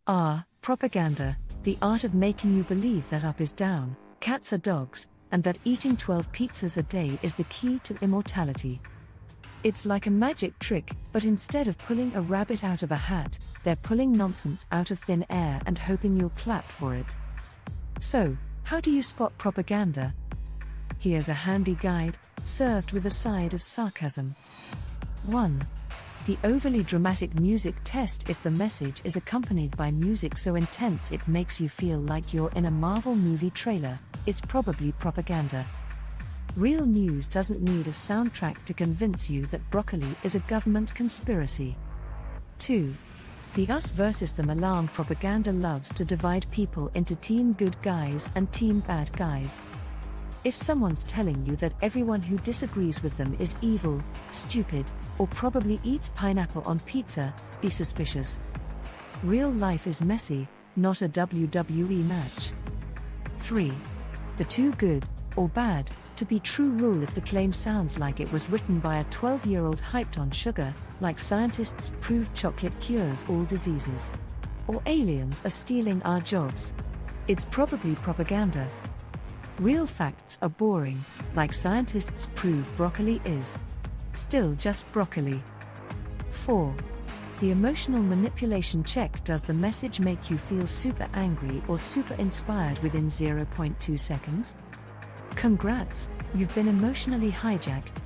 Propaganda, the art of making you believe that up is down, cats are dogs, and that eating 12 pizzas a day is the key to immortality. It's like a magic trick, but instead of pulling a rabbit out of a hat, they're pulling nonsense out of thin air and hoping you'll clap for it. So, how do you spot propaganda? Here's a handy guide, served with a side of sarcasm. 1. The overly dramatic music test. If the message is accompanied by music so intense it makes you feel like you're in a Marvel movie trailer, it's probably propaganda. Real news doesn't need a soundtrack to convince you that broccoli is a government conspiracy. 2. The us versus them alarm. Propaganda loves to divide people into team good guys and team bad guys. If someone's telling you that everyone who disagrees with them is evil, stupid, or probably eats pineapple on pizza, be suspicious. Real life is messy, not a WWE match. 3. The too good, or bad, to be true rule. If the claim sounds like it was written by a 12-year-old hyped on sugar, like scientists prove chocolate cures all diseases, or aliens are stealing our jobs, it's probably propaganda. Real facts are boring, like scientists prove broccoli is still just broccoli. 4. The emotional manipulation check. Does the message make you feel super angry or super inspired within 0.2 seconds? Congrats, you've been emotionally hijacked.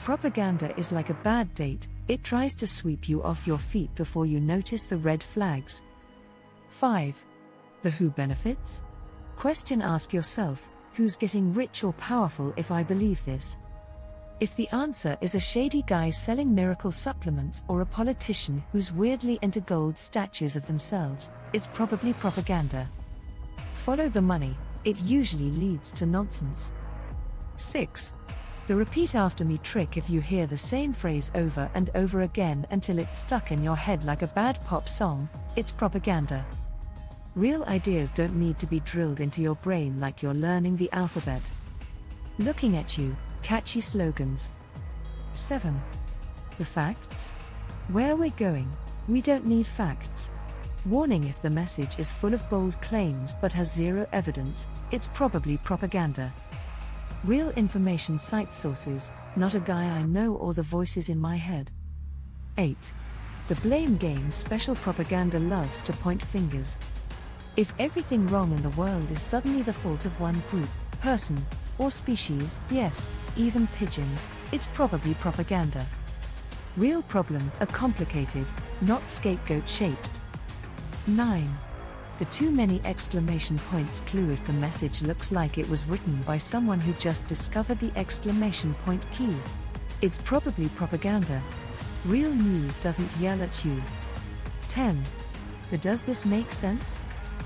Propaganda is like a bad date, it tries to sweep you off your feet before you notice the red flags. 5. The who benefits? Question. Ask yourself, who's getting rich or powerful if I believe this? If the answer is a shady guy selling miracle supplements or a politician who's weirdly into gold statues of themselves, it's probably propaganda. Follow the money, it usually leads to nonsense. 6. The repeat after me trick. If you hear the same phrase over and over again until it's stuck in your head like a bad pop song, it's propaganda. Real ideas don't need to be drilled into your brain like you're learning the alphabet. Looking at you, catchy slogans. 7. The facts? Where we're going, we don't need facts. Warning. If the message is full of bold claims but has zero evidence, it's probably propaganda. Real information cites sources, not a guy I know or the voices in my head. 8. The blame game. Special propaganda loves to point fingers. If everything wrong in the world is suddenly the fault of one group, person, or species, yes, even pigeons, it's probably propaganda. Real problems are complicated, not scapegoat-shaped. 9. The too many exclamation points clue. If the message looks like it was written by someone who just discovered the exclamation point key, it's probably propaganda. Real news doesn't yell at you. 10. The does this make sense?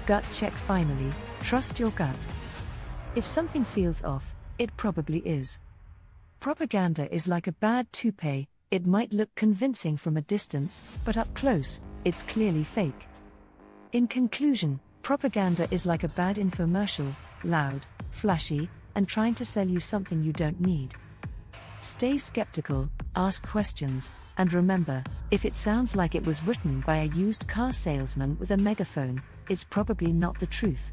Gut check. Finally, trust your gut. If something feels off, it probably is. Propaganda is like a bad toupee, it might look convincing from a distance, but up close, it's clearly fake. In conclusion, propaganda is like a bad infomercial, loud, flashy, and trying to sell you something you don't need. Stay skeptical, ask questions, and remember, if it sounds like it was written by a used car salesman with a megaphone, it's probably not the truth.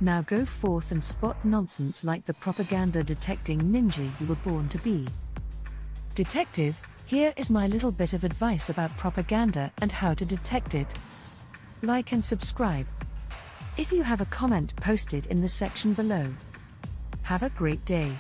Now go forth and spot nonsense like the propaganda detecting ninja you were born to be. Detective, here is my little bit of advice about propaganda and how to detect it. Like and subscribe. If you have a comment, post it in the section below. Have a great day.